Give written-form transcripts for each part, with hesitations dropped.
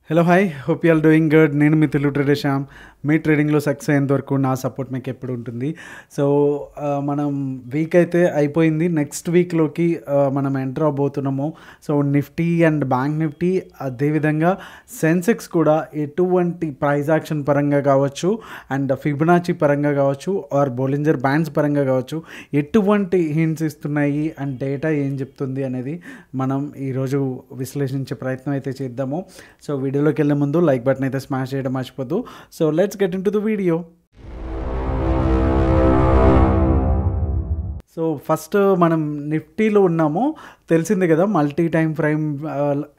Hello hi hope you all doing good. నేను మీ Telugu trader Shyam. మీ ట్రేడింగ్లో success అయ్యేంత వరకు నా సపోర్ట్ మీకు ఎప్పుడు ఉంటుంది. సో మనం వీక్ అయితే అయిపోయింది. నెక్స్ట్ వీక్లోకి మనం ఎంటర్ అవబోతున్నాము. So Nifty and bank Nifty, అదేవిధంగా సెన్సెక్స్ కూడా ఎటువంటి ప్రైస్ యాక్షన్ పరంగా కావచ్చు అండ్ ఫిబొనాచి పరంగా కావచ్చు ఆర్ బోలింజర్ బ్యాండ్స్ పరంగా కావచ్చు ఎటువంటి హింట్స్ ఇస్తున్నాయి అండ్ డేటా ఏం చెప్తుంది అనేది మనం ఈరోజు విశ్లేషించే ప్రయత్నం అయితే చేద్దాము. సో వీడియోలోకి వెళ్ళే ముందు లైక్ బటన్ అయితే స్మాష్ చేయడం మర్చిపోద్దు. So let's get into the video. So first మనం నిఫ్టీలో ఉన్నాము. తెలిసిందే కదా, మల్టీ టైం ఫ్రేమ్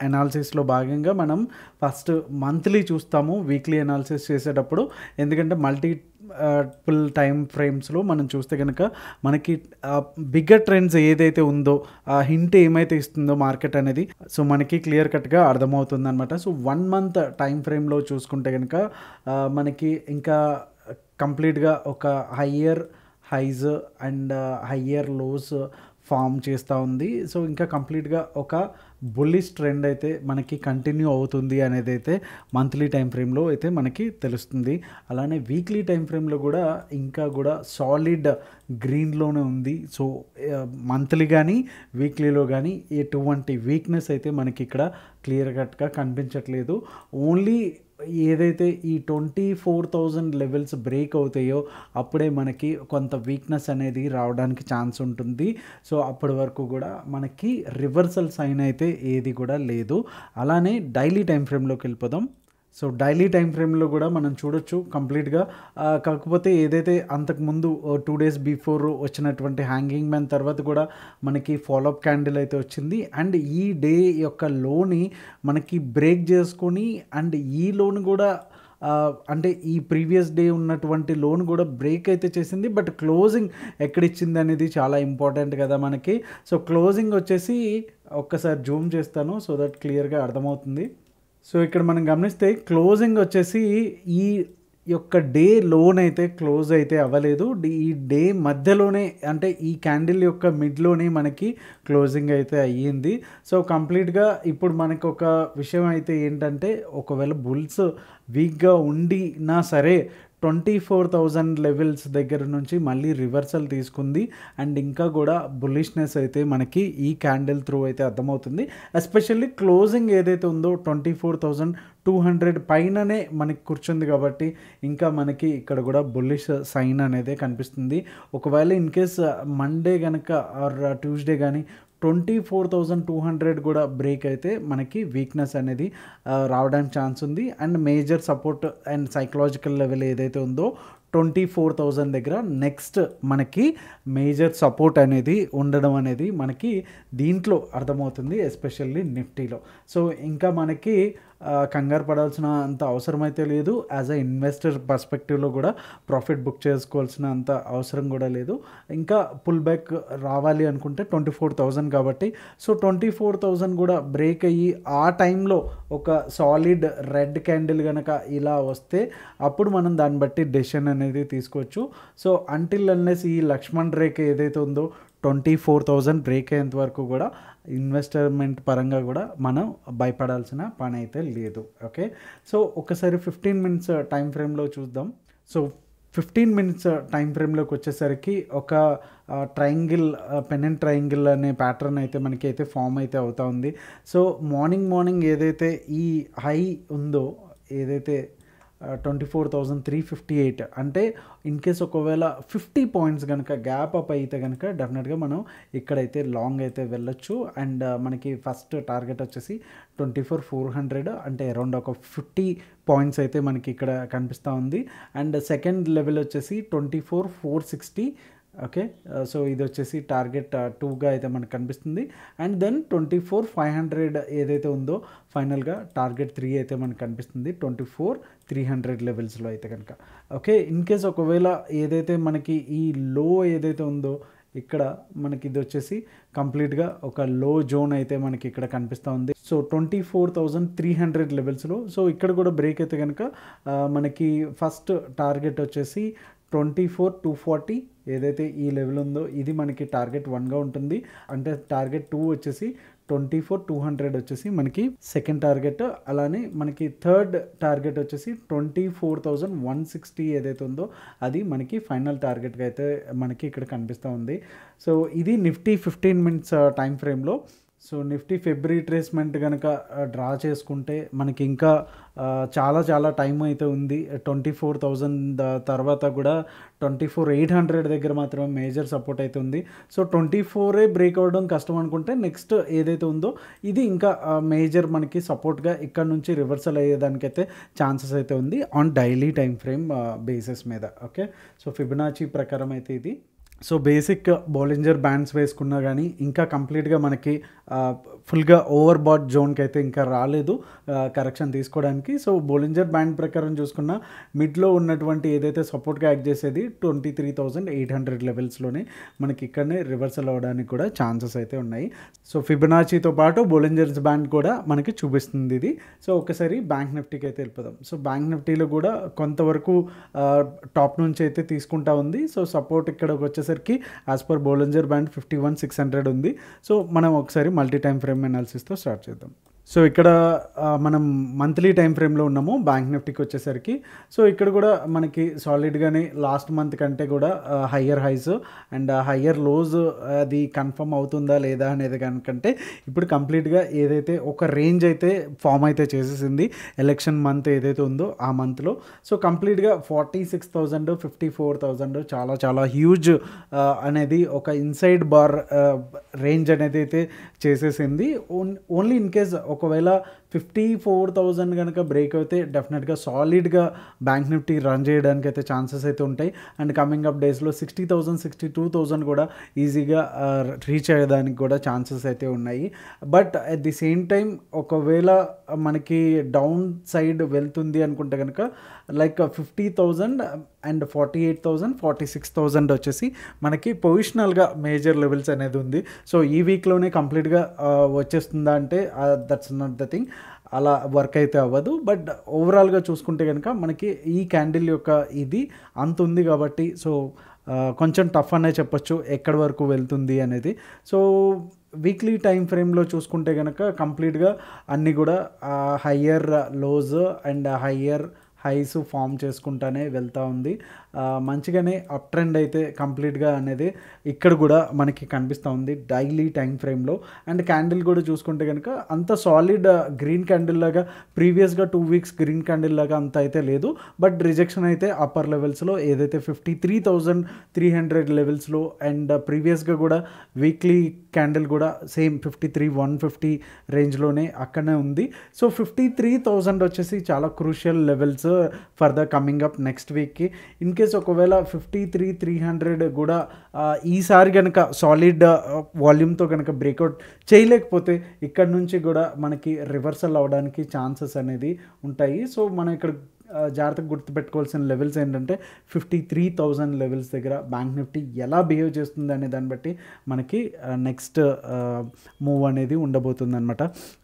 అనాలిసిస్లో భాగంగా మనం ఫస్ట్ మంత్లీ చూస్తాము వీక్లీ అనాలిసిస్ చేసేటప్పుడు. ఎందుకంటే మల్టిపుల్ టైం ఫ్రేమ్స్లో మనం చూస్తే కనుక మనకి బిగ్గర్ ట్రెండ్స్ ఏదైతే ఉందో ఆ హింట్ ఏమైతే ఇస్తుందో మార్కెట్ అనేది సో మనకి క్లియర్ కట్గా అర్థమవుతుంది అనమాట. సో 1 month టైం ఫ్రేమ్లో చూసుకుంటే కనుక మనకి ఇంకా కంప్లీట్గా ఒక higher highs and higher lows form చేస్తూ ఉంది. సో ఇంకా కంప్లీట్గా ఒక బుల్లిష్ ట్రెండ్ అయితే మనకి కంటిన్యూ అవుతుంది అనేది అయితే మంత్లీ టైం ఫ్రేమ్లో అయితే మనకి తెలుస్తుంది. అలానే వీక్లీ టైం ఫ్రేమ్లో కూడా ఇంకా కూడా సాలిడ్ గ్రీన్లోనే ఉంది. సో మంత్లీ కానీ వీక్లీలో కానీ ఎటువంటి వీక్నెస్ అయితే మనకి ఇక్కడ క్లియర్ కట్గా కనిపించట్లేదు. ఓన్లీ ఏదైతే ఈ 24,000 లెవెల్స్ బ్రేక్ అవుతాయో అప్పుడే మనకి కొంత వీక్నెస్ అనేది రావడానికి ఛాన్స్ ఉంటుంది. సో అప్పటి వరకు కూడా మనకి రివర్సల్ సైన్ అయితే ఏది కూడా లేదు. అలానే డైలీ టైం ఫ్రేమ్లోకి వెళ్ళిపోదాం. సో డైలీ టైం ఫ్రేమ్లో కూడా మనం చూడొచ్చు కంప్లీట్గా. కాకపోతే ఏదైతే అంతకుముందు 2 days బిఫోర్ వచ్చినటువంటి హ్యాంగింగ్ మ్యాన్ తర్వాత కూడా మనకి ఫాలోఅప్ క్యాండిల్ అయితే వచ్చింది. అండ్ ఈ డే యొక్క లోని మనకి బ్రేక్ చేసుకొని అండ్ ఈ లోన్ కూడా అంటే ఈ ప్రీవియస్ డే ఉన్నటువంటి లోన్ కూడా బ్రేక్ అయితే చేసింది. బట్ క్లోజింగ్ ఎక్కడిచ్చింది అనేది చాలా ఇంపార్టెంట్ కదా మనకి. సో క్లోజింగ్ వచ్చేసి ఒక్కసారి జూమ్ చేస్తాను సో దట్ క్లియర్గా అర్థమవుతుంది. సో ఇక్కడ మనం గమనిస్తే క్లోజింగ్ వచ్చేసి ఈ యొక్క డే లోన్ అయితే క్లోజ్ అయితే అవ్వలేదు. ఈ డే మధ్యలోనే అంటే ఈ క్యాండిల్ యొక్క మిడ్లోనే మనకి క్లోజింగ్ అయితే అయ్యింది. సో కంప్లీట్గా ఇప్పుడు మనకు ఒక విషయం అయితే ఏంటంటే, ఒకవేళ బుల్స్ వీక్గా ఉండినా సరే 24,000 లెవెల్స్ దగ్గర నుంచి మళ్ళీ రివర్సల్ తీసుకుంది. అండ్ ఇంకా కూడా బుల్లిష్నెస్ అయితే మనకి ఈ క్యాండిల్ త్రూ అయితే అర్థమవుతుంది. ఎస్పెషల్లీ క్లోజింగ్ ఏదైతే ఉందో 24,200 పైననే మనకి కూర్చుంది కాబట్టి ఇంకా మనకి ఇక్కడ కూడా బుల్లిష్ సైన్ అనేది కనిపిస్తుంది. ఒకవేళ ఇన్ కేస్ మండే కనుక ఆర్ ట్యూస్డే కానీ 24,200 కూడా బ్రేక్ అయితే మనకి వీక్నెస్ అనేది రావడానికి ఛాన్స్ ఉంది. And major support and psychological level ఏదైతే ఉందో 24,000 దగ్గర నెక్స్ట్ మనకి మేజర్ సపోర్ట్ అనేది ఉండడం అనేది మనకి దీంట్లో అర్థమవుతుంది, ఎస్పెషల్లీ నిఫ్టీలో. సో ఇంకా మనకి కంగారు పడాల్సిన అంత అవసరం అయితే లేదు. యాజ్ అ ఇన్వెస్టర్ పర్స్పెక్టివ్లో కూడా ప్రాఫిట్ బుక్ చేసుకోవాల్సిన అంత అవసరం కూడా లేదు. ఇంకా పుల్ బ్యాక్ రావాలి అనుకుంటే 24,000 కాబట్టి సో 24,000 కూడా బ్రేక్ అయ్యి ఆ టైంలో ఒక సాలిడ్ రెడ్ క్యాండిల్ కనుక ఇలా వస్తే అప్పుడు మనం దాన్ని బట్టి డెసిషన్ అనేది తీసుకోవచ్చు. సో అంటిల్ అన్లెస్ ఈ లక్ష్మణ్ రేఖ ఏదైతే ఉందో 24,000 బ్రేక్ అయ్యేంత వరకు కూడా ఇన్వెస్ట్మెంట్ పరంగా కూడా మనం భయపడాల్సిన పని అయితే లేదు. ఓకే, సో ఒకసారి 15 minutes టైం ఫ్రేమ్లో చూద్దాం. సో 15 minutes టైం ఫ్రేమ్లోకి వచ్చేసరికి ఒక ట్రయాంగిల్, పెనెంట్ ట్రయాంగిల్ అనే ప్యాటర్న్ అయితే మనకి అయితే ఫామ్ అయితే అవుతా ఉంది. సో మార్నింగ్ ఏదైతే ఈ హై ఉందో, ఏదైతే 24,358 అంటే ఇన్ కేస్ ఒకవేళ 50 points కనుక గ్యాప్ అప్ అయితే కనుక డెఫినెట్గా మనం ఇక్కడైతే లాంగ్ అయితే వెళ్ళొచ్చు. అండ్ మనకి ఫస్ట్ టార్గెట్ వచ్చేసి 24,400 అంటే అరౌండ్ ఒక 50 points అయితే మనకి ఇక్కడ కనిపిస్తూ ఉంది. అండ్ సెకండ్ లెవెల్ వచ్చేసి 24,460. ఓకే, సో ఇది వచ్చేసి టార్గెట్ 2గా అయితే మనకు కనిపిస్తుంది. అండ్ దెన్ 24,500 ఏదైతే ఉందో ఫైనల్గా టార్గెట్ 3 అయితే మనకు కనిపిస్తుంది 24,300 లెవెల్స్లో అయితే కనుక. ఓకే, ఇన్ కేస్ ఒకవేళ ఏదైతే మనకి ఈ లో ఏదైతే ఉందో ఇక్కడ మనకి ఇది వచ్చేసి కంప్లీట్గా ఒక లో జోన్ అయితే మనకి ఇక్కడ కనిపిస్తూ ఉంది. సో 24,300 లెవెల్స్లో సో ఇక్కడ కూడా బ్రేక్ అయితే కనుక మనకి ఫస్ట్ టార్గెట్ వచ్చేసి 24,240 ఏదైతే ఈ లెవెల్ ఉందో ఇది మనకి టార్గెట్ 1గా ఉంటుంది. అంటే టార్గెట్ 2 వచ్చేసి 24,200 వచ్చేసి మనకి సెకండ్ టార్గెట్. అలానే మనకి థర్డ్ టార్గెట్ వచ్చేసి 24,160 ఏదైతే ఉందో అది మనకి ఫైనల్ టార్గెట్గా అయితే మనకి ఇక్కడ కనిపిస్తూ ఉంది. సో ఇది నిఫ్టీ 15 మినిట్స్ టైం ఫ్రేమ్లో. సో నిఫ్టీ ఫిబ్రవరి ట్రేస్మెంట్ కనుక డ్రా చేసుకుంటే మనకి ఇంకా చాలా టైం అయితే ఉంది. 24,000 తర్వాత కూడా 24,800 దగ్గర మాత్రమే మేజర్ సపోర్ట్ అయితే ఉంది. సో 24 బ్రేక్ అవ్వడం కష్టం అనుకుంటే నెక్స్ట్ ఏదైతే ఉందో ఇది ఇంకా మేజర్ మనకి సపోర్ట్గా ఇక్కడ నుంచి రివర్సల్ అయ్యేదానికైతే ఛాన్సెస్ అయితే ఉంది on daily time frame basis మీద. ఓకే, సో ఫిబొనాచి ప్రకారం అయితే ఇది. సో బేసిక్ బోలింజర్ బ్యాండ్స్ వేసుకున్నా కానీ ఇంకా కంప్లీట్గా మనకి ఫుల్గా ఓవర్ బాట్ జోన్కి అయితే ఇంకా రాలేదు కరెక్షన్ తీసుకోవడానికి. సో బోలింజర్ బ్యాండ్ ప్రకారం చూసుకున్న మిడ్లో ఉన్నటువంటి ఏదైతే సపోర్ట్గా యాక్ట్ చేసేది 23,800 లెవెల్స్లోనే మనకి ఇక్కడనే రివర్సల్ అవ్వడానికి కూడా ఛాన్సెస్ అయితే ఉన్నాయి. సో ఫిబొనాచితో పాటు బోలింజర్స్ బ్యాండ్ కూడా మనకి చూపిస్తుంది ఇది. సో ఒకసారి బ్యాంక్ నిఫ్టీకి అయితే వెళ్ళిపోదాం. సో బ్యాంక్ నిఫ్టీలో కూడా కొంతవరకు టాప్ నుంచి అయితే తీసుకుంటా ఉంది. సో సపోర్ట్ ఇక్కడ వచ్చేసరికి యాజ్ పర్ బోలింజర్ బ్యాండ్ 51,600 ఉంది. సో మనం ఒకసారి మల్టీ టైం ఫ్రేమ్ అనాలిసిస్తో స్టార్ట్ చేద్దాం. సో ఇక్కడ మనం మంత్లీ టైం ఫ్రేమ్లో ఉన్నాము బ్యాంక్ నిఫ్టీకి వచ్చేసరికి. సో ఇక్కడ కూడా మనకి సాలిడ్గానే లాస్ట్ మంత్ కంటే కూడా higher highs and higher lows అది కన్ఫర్మ్ అవుతుందా లేదా అనేది కనుకంటే ఇప్పుడు కంప్లీట్గా ఏదైతే ఒక రేంజ్ అయితే ఫామ్ అయితే చేసేసింది ఎలక్షన్ మంత్ ఏదైతే ఉందో ఆ మంత్లో. సో కంప్లీట్గా 46,000 54,000 చాలా హ్యూజ్ అనేది ఒక ఇన్సైడ్ బార్ రేంజ్ అనేది అయితే చేసేసింది. ఓన్లీ ఇన్ కేస్ ఒకవేళ 54,000 కనుక బ్రేక్ అయితే డెఫినెట్గా సాలిడ్గా బ్యాంక్ నిఫ్టీ రన్ చేయడానికి అయితే ఛాన్సెస్ అయితే ఉంటాయి. అండ్ కమింగ్ అప్ డేస్లో 60,000 62,000 కూడా ఈజీగా రీచ్ అయ్యేదానికి కూడా ఛాన్సెస్ అయితే ఉన్నాయి. But at the same time ఒకవేళ మనకి డౌన్ సైడ్ వెళ్తుంది అనుకుంటే కనుక లైక్ 50,000 అండ్ 48,000 46,000 వచ్చేసి మనకి పొజిషనల్గా మేజర్ లెవెల్స్ అనేది ఉంది. సో ఈ వీక్లోనే కంప్లీట్గా వచ్చేస్తుందా అంటే దట్స్ నాట్ ద థింగ్, అలా వర్క్ అయితే అవ్వదు. బట్ ఓవరాల్గా చూసుకుంటే కనుక మనకి ఈ క్యాండిల్ యొక్క ఇది అంత ఉంది కాబట్టి సో కొంచెం టఫ్ అనే చెప్పొచ్చు ఎక్కడి వరకు వెళ్తుంది అనేది. సో వీక్లీ టైం ఫ్రేమ్లో చూసుకుంటే కనుక కంప్లీట్గా అన్నీ కూడా higher lows and higher highs form చేసుకుంటానే వెళ్తూ ఉంది. మంచిగానే అప్ ట్రెండ్ అయితే కంప్లీట్గా అనేది ఇక్కడ కూడా మనకి కనిపిస్తూ ఉంది డైలీ టైం ఫ్రేమ్లో. అండ్ క్యాండిల్ కూడా చూసుకుంటే కనుక అంత సాలిడ్ గ్రీన్ క్యాండిల్ లాగా ప్రీవియస్గా 2 వీక్స్ గ్రీన్ క్యాండిల్ లాగా అంత అయితే లేదు. బట్ రిజెక్షన్ అయితే అప్పర్ లెవెల్స్లో ఏదైతే 53,300 లెవెల్స్లో అండ్ ప్రీవియస్గా కూడా వీక్లీ క్యాండిల్ కూడా సేమ్ 53,150 రేంజ్లోనే అక్కడనే ఉంది. సో 53,000 వచ్చేసి చాలా crucial levels for the coming up next వీక్కి. ఇన్ కేస్ ఒకవేళ 53,300 కూడా ఈసారి కనుక సాలిడ్ వాల్యూమ్తో కనుక బ్రేక్అవుట్ చేయలేకపోతే ఇక్కడ నుంచి కూడా మనకి రివర్సల్ అవ్వడానికి ఛాన్సెస్ అనేది ఉంటాయి. సో మనం ఇక్కడ జాగ్రత్తగా గుర్తుపెట్టుకోవాల్సిన లెవెల్స్ ఏంటంటే 53,000 లెవెల్స్ దగ్గర బ్యాంక్ నిఫ్టీ ఎలా బిహేవ్ చేస్తుంది అనే దాన్ని బట్టి మనకి నెక్స్ట్ మూవ్ అనేది ఉండబోతుంది అనమాట.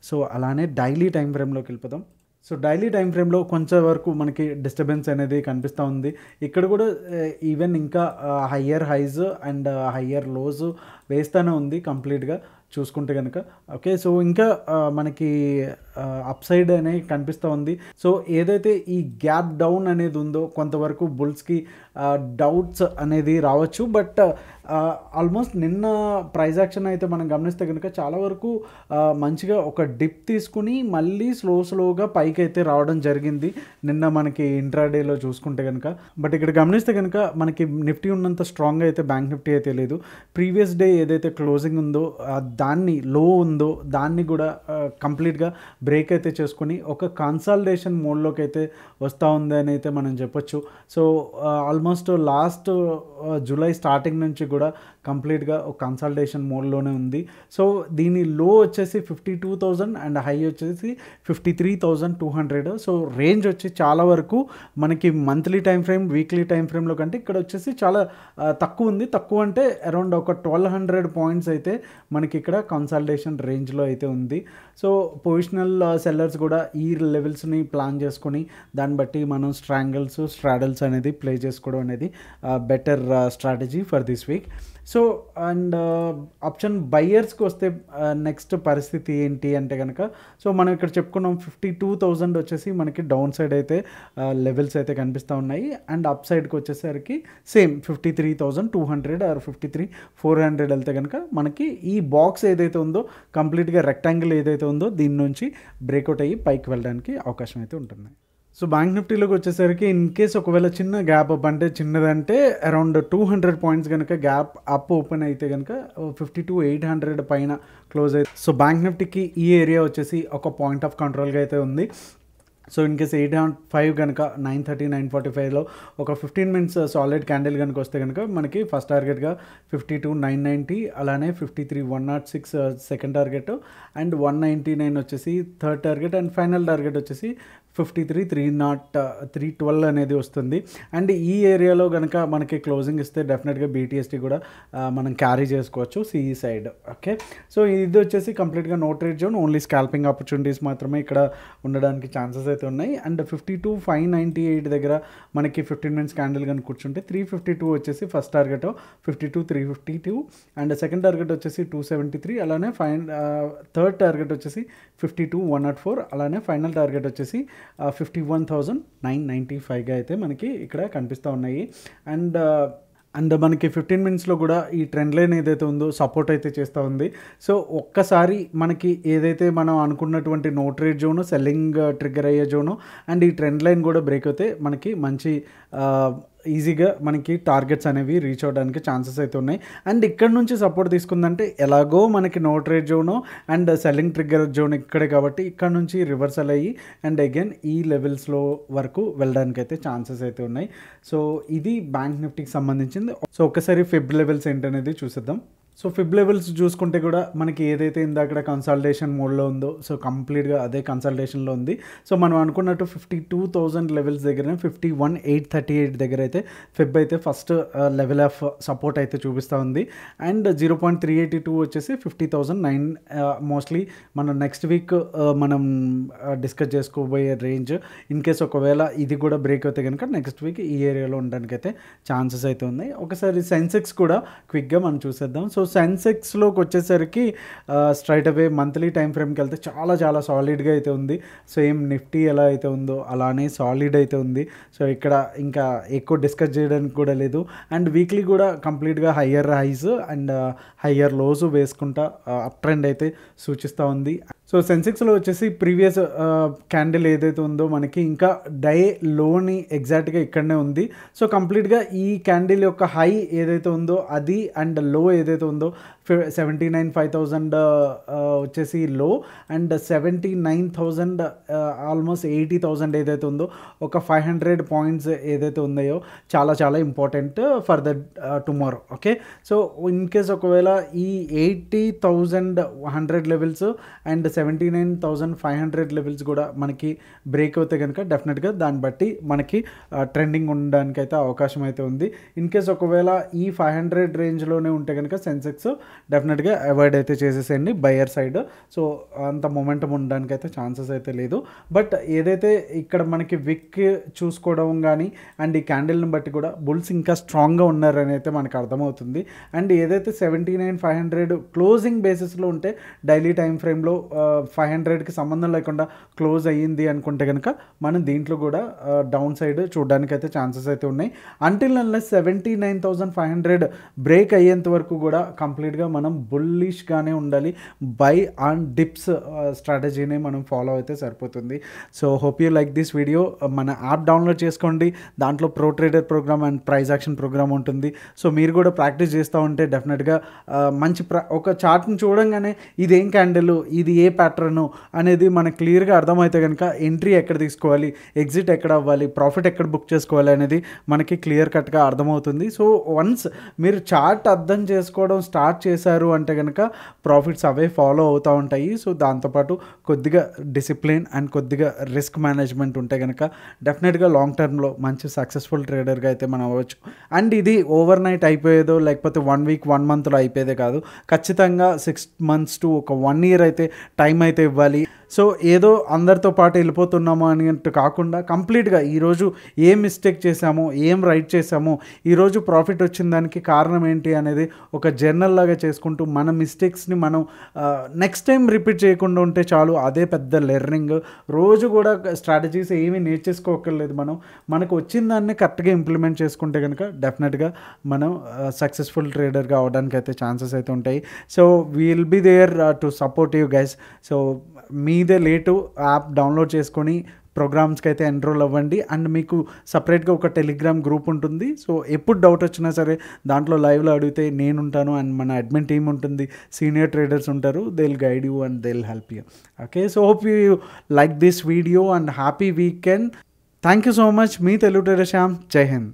సో అలానే డైలీ టైం ఫ్రేమ్లోకి వెళ్ళిపోదాం. సో డైలీ టైం ఫ్రేమ్లో కొంచెం వరకు మనకి డిస్టర్బెన్స్ అనేది కనిపిస్తూ ఉంది. ఇక్కడ కూడా ఈవెన్ ఇంకా higher highs and higher lows వేస్తూనే ఉంది కంప్లీట్గా చూసుకుంటే కనుక. ఓకే, సో ఇంకా మనకి అప్ సైడ్ అనేది కనిపిస్తూ ఉంది. సో ఏదైతే ఈ గ్యాప్ డౌన్ అనేది ఉందో కొంతవరకు బుల్స్కి డౌట్స్ అనేది రావచ్చు. బట్ ఆల్మోస్ట్ నిన్న ప్రైస్ యాక్షన్ అయితే మనం గమనిస్తే కనుక చాలా వరకు మంచిగా ఒక డిప్ తీసుకుని మళ్ళీ స్లోగా పైకి అయితే రావడం జరిగింది నిన్న మనకి ఇంట్రాడేలో చూసుకుంటే కనుక. బట్ ఇక్కడ గమనిస్తే కనుక మనకి నిఫ్టీ ఉన్నంత స్ట్రాంగ్గా అయితే బ్యాంక్ నిఫ్టీ అయితే లేదు. ప్రీవియస్ డే ఏదైతే క్లోజింగ్ ఉందో దాన్ని లో ఉందో దాన్ని కూడా కంప్లీట్గా బ్రేక్ అయితే చేసుకుని ఒక కన్సాలిడేషన్ మోడ్లోకి అయితే వస్తూ ఉంది అని అయితే మనం చెప్పొచ్చు. So almost last July starting నుంచి కూడా కంప్లీట్గా ఒక కన్సాలిడేషన్ మోడ్లోనే ఉంది. సో దీని లో వచ్చేసి 52,000 అండ్ హై వచ్చేసి 53,200. సో రేంజ్ వచ్చి చాలా వరకు మనకి monthly time frame weekly time ఫ్రేమ్లో కంటే ఇక్కడ వచ్చేసి చాలా తక్కువ ఉంది. తక్కువ అంటే అరౌండ్ ఒక 1,200 పాయింట్స్ అయితే మనకి ఇక్కడ కన్సాలిడేషన్ రేంజ్లో అయితే ఉంది. సో పొజిషనల్ సెల్లర్స్ కూడా ఈ లెవెల్స్ని ప్లాన్ చేసుకొని దాన్ని బట్టి మనం స్ట్రాడల్స్ అనేది ప్లే చేసుకోవడం అనేది better strategy for this week. So and option బయ్యర్స్కి వస్తే నెక్స్ట్ పరిస్థితి ఏంటి అంటే కనుక, సో మనం ఇక్కడ చెప్పుకున్నాం 52,000 వచ్చేసి మనకి డౌన్ సైడ్ అయితే లెవెల్స్ అయితే కనిపిస్తూ ఉన్నాయి. అండ్ అప్ సైడ్కి వచ్చేసరికి సేమ్ 53,200 ఆర్ 53,400 వెళ్తే కనుక మనకి ఈ బాక్స్ ఏదైతే ఉందో కంప్లీట్గా రెక్టాంగిల్ ఏదైతే ఉందో దీని నుంచి బ్రేక్అవుట్ అయ్యి పైకి వెళ్ళడానికి అవకాశం అయితే ఉంటుంది. సో బ్యాంక్ నిఫ్టీలోకి వచ్చేసరికి ఇన్ కేస్ ఒకవేళ చిన్న గ్యాప్ అప్ అంటే చిన్నదంటే అరౌండ్ 200 పాయింట్స్ కనుక గ్యాప్ అప్ ఓపెన్ అయితే కనుక 52,800 పైన క్లోజ్ అయితే, సో బ్యాంక్ నిఫ్టీకి ఈ ఏరియా వచ్చేసి ఒక పాయింట్ ఆఫ్ కంట్రోల్గా అయితే ఉంది. సో ఇన్ కేస్ 805 కనుక 930, 945లో ఒక 15 మినిట్స్ సాలిడ్ క్యాండిల్ కనుక వస్తే కనుక మనకి ఫస్ట్ టార్గెట్గా 52,990, అలానే 53,106 సెకండ్ టార్గెట్, అండ్ 199 వచ్చేసి third target, and final target వచ్చేసి 53,312 అనేది వస్తుంది. అండ్ ఈ ఏరియాలో కనుక మనకి క్లోజింగ్ ఇస్తే డెఫినెట్గా బీటీఎస్టీ కూడా మనం క్యారీ చేసుకోవచ్చు సిఈ సైడ్. ఓకే, సో ఇది వచ్చేసి కంప్లీట్గా no trade zone, only scalping opportunities మాత్రమే ఇక్కడ ఉండడానికి ఛాన్సెస్ అయితే ఉన్నాయి. అండ్ 52,598 దగ్గర మనకి 15 మినిట్స్ క్యాండిల్ కనుక కూర్చుంటే 352 వచ్చేసి first target, 52,352, and second target వచ్చేసి 273, అలానే థర్డ్ టార్గెట్ వచ్చేసి 52,104, అలానే ఫైనల్ టార్గెట్ వచ్చేసి 51,995గా అయితే మనకి ఇక్కడ కనిపిస్తూ ఉన్నాయి. అండ్ మనకి 15 మినిట్స్లో కూడా ఈ ట్రెండ్ లైన్ ఏదైతే ఉందో సపోర్ట్ అయితే చేస్తూ ఉంది. సో ఒక్కసారి మనకి ఏదైతే మనం అనుకున్నటువంటి no trade zone, selling trigger అయ్యే జోను, అండ్ ఈ ట్రెండ్ లైన్ కూడా బ్రేక్ అవుతే మనకి మంచి ఈజీగా మనకి టార్గెట్స్ అనేవి రీచ్ అవ్వడానికి ఛాన్సెస్ అయితే ఉన్నాయి. అండ్ ఇక్కడ నుంచి సపోర్ట్ తీసుకుందంటే ఎలాగో మనకి no trade zone and selling trigger zone ఇక్కడే కాబట్టి ఇక్కడ నుంచి రివర్సల్ అయ్యి అండ్ అగైన్ ఈ లెవెల్స్లో వరకు వెళ్ళడానికి అయితే ఛాన్సెస్ అయితే ఉన్నాయి. సో ఇది బ్యాంక్ నిఫ్టీకి సంబంధించింది. సో ఒకసారి ఫిబ్ లెవెల్స్ ఏంటనేది చూసేద్దాం. సో ఫిబ్ లెవెల్స్ చూసుకుంటే కూడా మనకి ఏదైతే ఇందాక కన్సల్టేషన్ మోడ్లో ఉందో సో కంప్లీట్గా అదే కన్సల్టేషన్లో ఉంది. సో మనం అనుకున్నట్టు 52,000 లెవెల్స్ దగ్గర 51,838 దగ్గర అయితే ఫిబ్ అయితే ఫస్ట్ లెవెల్ ఆఫ్ సపోర్ట్ అయితే చూపిస్తూ ఉంది. అండ్ 0.382 వచ్చేసి 50,009 మోస్ట్లీ మనం నెక్స్ట్ వీక్ మనం డిస్కస్ చేసుకోబోయే రేంజ్. ఇన్ కేస్ ఒకవేళ ఇది కూడా బ్రేక్ అయితే కనుక నెక్స్ట్ వీక్ ఈ ఏరియాలో ఉండడానికి అయితే ఛాన్సెస్ అయితే ఉన్నాయి. ఒకసారి సెన్సెక్స్ కూడా క్విక్గా మనం చూసేద్దాం. సో సెన్సెక్స్లోకి వచ్చేసరికి స్ట్రైట్ అవే మంత్లీ టైం ఫ్రేమ్కి వెళ్తే చాలా చాలా సాలిడ్గా అయితే ఉంది. సేమ్ నిఫ్టీ ఎలా అయితే ఉందో అలానే సాలిడ్ అయితే ఉంది. సో ఇక్కడ ఇంకా ఎక్కువ డిస్కస్ చేయడానికి కూడా లేదు. అండ్ వీక్లీ కూడా కంప్లీట్గా higher highs and higher lows వేసుకుంటా అప్ ట్రెండ్ అయితే సూచిస్తూ ఉంది. సో సెన్సెక్స్లో వచ్చేసి ప్రీవియస్ క్యాండిల్ ఏదైతే ఉందో మనకి ఇంకా డై లోని ఎగ్జాక్ట్గా ఇక్కడనే ఉంది. సో కంప్లీట్గా ఈ క్యాండిల్ యొక్క హై ఏదైతే ఉందో అది అండ్ లో ఏదైతే ఉందో 79,500 వచ్చేసి లో, అండ్ 79,000 ఆల్మోస్ట్ 80,000 ఏదైతే ఉందో ఒక 500 పాయింట్స్ ఏదైతే ఉన్నాయో చాలా చాలా important for the tomorrow. Okay, so in case ఒకవేళ ఈ 80,100 లెవెల్స్ అండ్ 79,500 లెవెల్స్ కూడా మనకి బ్రేక్ అవుతే కనుక డెఫినెట్గా దాన్ని బట్టి మనకి ట్రెండింగ్ ఉండడానికి అయితే అవకాశం అయితే ఉంది. ఇన్ కేస్ ఒకవేళ ఈ 500 రేంజ్లోనే ఉంటే కనుక సెన్సెక్స్ డెఫినెట్గా అవాయిడ్ అయితే చేసేసేయండి బయర్ సైడ్. సో అంత మొమెంటం ఉండడానికి అయితే ఛాన్సెస్ అయితే లేదు. బట్ ఏదైతే ఇక్కడ మనకి విక్ చూసుకోవడం కానీ అండ్ ఈ క్యాండిల్ని బట్టి కూడా బుల్స్ ఇంకా స్ట్రాంగ్గా ఉన్నారని అయితే మనకు అర్థమవుతుంది. అండ్ ఏదైతే 79,500 క్లోజింగ్ బేసిస్లో ఉంటే డైలీ టైం ఫ్రేమ్లో 500కి సంబంధం లేకుండా క్లోజ్ అయ్యింది అనుకుంటే కనుక మనం దీంట్లో కూడా డౌన్ సైడ్ చూడడానికి అయితే ఛాన్సెస్ అయితే ఉన్నాయి. అంటిల్ అన్లెస్ 79,500 బ్రేక్ అయ్యేంత వరకు కూడా కంప్లీట్గా మనం బుల్లిష్గానే ఉండాలి. బై ఆన్ డిప్స్ స్ట్రాటజీని మనం ఫాలో అయితే సరిపోతుంది. So hope you like this video. మన యాప్ డౌన్లోడ్ చేసుకోండి, దాంట్లో pro trader program and price action program ఉంటుంది. సో మీరు కూడా ప్రాక్టీస్ చేస్తూ ఉంటే డెఫినెట్గా మంచి ఒక చార్ట్ని చూడంగానే ఇదేం క్యాండిల్, ఇది ఏ ప్యాటర్ను అనేది మనకు క్లియర్గా అర్థమైతే కనుక ఎంట్రీ ఎక్కడ తీసుకోవాలి, ఎగ్జిట్ ఎక్కడ అవ్వాలి, ప్రాఫిట్ ఎక్కడ బుక్ చేసుకోవాలి అనేది మనకి క్లియర్ కట్గా అర్థమవుతుంది. సో వన్స్ మీరు చార్ట్ అర్థం చేసుకోవడం స్టార్ట్ చేశారు అంటే కనుక ప్రాఫిట్స్ అవే ఫాలో అవుతూ ఉంటాయి. సో దాంతోపాటు కొద్దిగా డిసిప్లిన్ అండ్ కొద్దిగా రిస్క్ మేనేజ్మెంట్ ఉంటే కనుక డెఫినెట్గా లాంగ్ టర్మ్లో మంచి సక్సెస్ఫుల్ ట్రేడర్గా అయితే మనం అవ్వచ్చు. అండ్ ఇది ఓవర్ నైట్ అయిపోయేదో లేకపోతే 1 వీక్ 1 మంత్లో అయిపోయేదే కాదు, ఖచ్చితంగా 6 months to ఒక 1 year అయితే టైం అయితే ఇవ్వాలి. సో ఏదో అందరితో పాటు వెళ్ళిపోతున్నాము అన్నట్టు కాకుండా కంప్లీట్గా ఈరోజు ఏం మిస్టేక్ చేసామో, ఏం రైట్ చేసామో, ఈరోజు ప్రాఫిట్ వచ్చిన దానికి కారణం ఏంటి అనేది ఒక జర్నల్ లాగా చేసుకుంటూ మన మిస్టేక్స్ని మనం నెక్స్ట్ టైం రిపీట్ చేయకుండా ఉంటే చాలు. అదే పెద్ద లెర్నింగ్. రోజు కూడా స్ట్రాటజీస్ ఏమీ నేర్చేసుకోకర్లేదు. మనకు వచ్చిన దాన్ని కరెక్ట్గా ఇంప్లిమెంట్ చేసుకుంటే కనుక డెఫినెట్గా మనం సక్సెస్ఫుల్ ట్రేడర్గా అవడానికి అయితే ఛాన్సెస్ అయితే ఉంటాయి. So will be there to support you guys. So మీదే లేటు యాప్ డౌన్లోడ్ చేసుకొని ప్రోగ్రామ్స్కి అయితే ఎన్రోల్ అవ్వండి. అండ్ మీకు సపరేట్గా ఒక టెలిగ్రామ్ గ్రూప్ ఉంటుంది. సో ఎప్పుడు డౌట్ వచ్చినా సరే దాంట్లో లైవ్లో అడిగితే నేను ఉంటాను అండ్ మన అడ్మిన్ టీమ్ ఉంటుంది, సీనియర్ ట్రేడర్స్ ఉంటారు. They will guide you and they will help you. Okay, so hope you like this video and happy weekend. Thank you so much. Me Telugu trader Shyam. జై హింద్.